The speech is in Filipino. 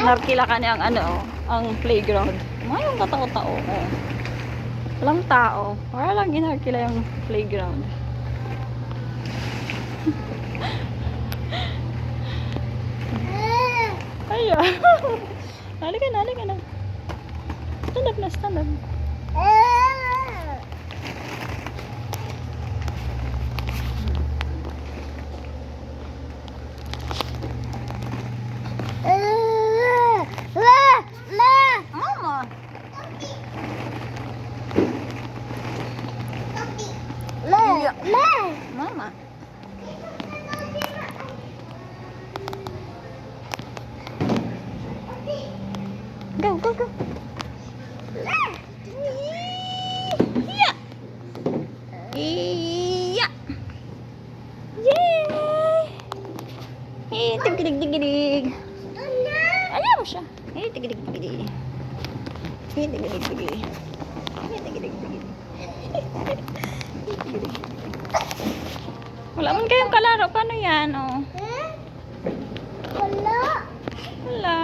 Narkila ka niya ang ano, ang playground. Mayroong katao-tao. Oh. Walang tao. Wala lang ginarkila yung playground. Ayan. Halika na, halika na. Stand up na, stand up. Mama. Mama. Go, go, go. Yeah. Yeah. Yay! Eh, tigilig-tigilig. Ayaw mo siya. Eh, tigilig-tigilig. Eh, tigilig-tigilig. Eh, tigilig-tigilig. Wala man kayong kalaro. Paano yan, oh? Wala. Wala.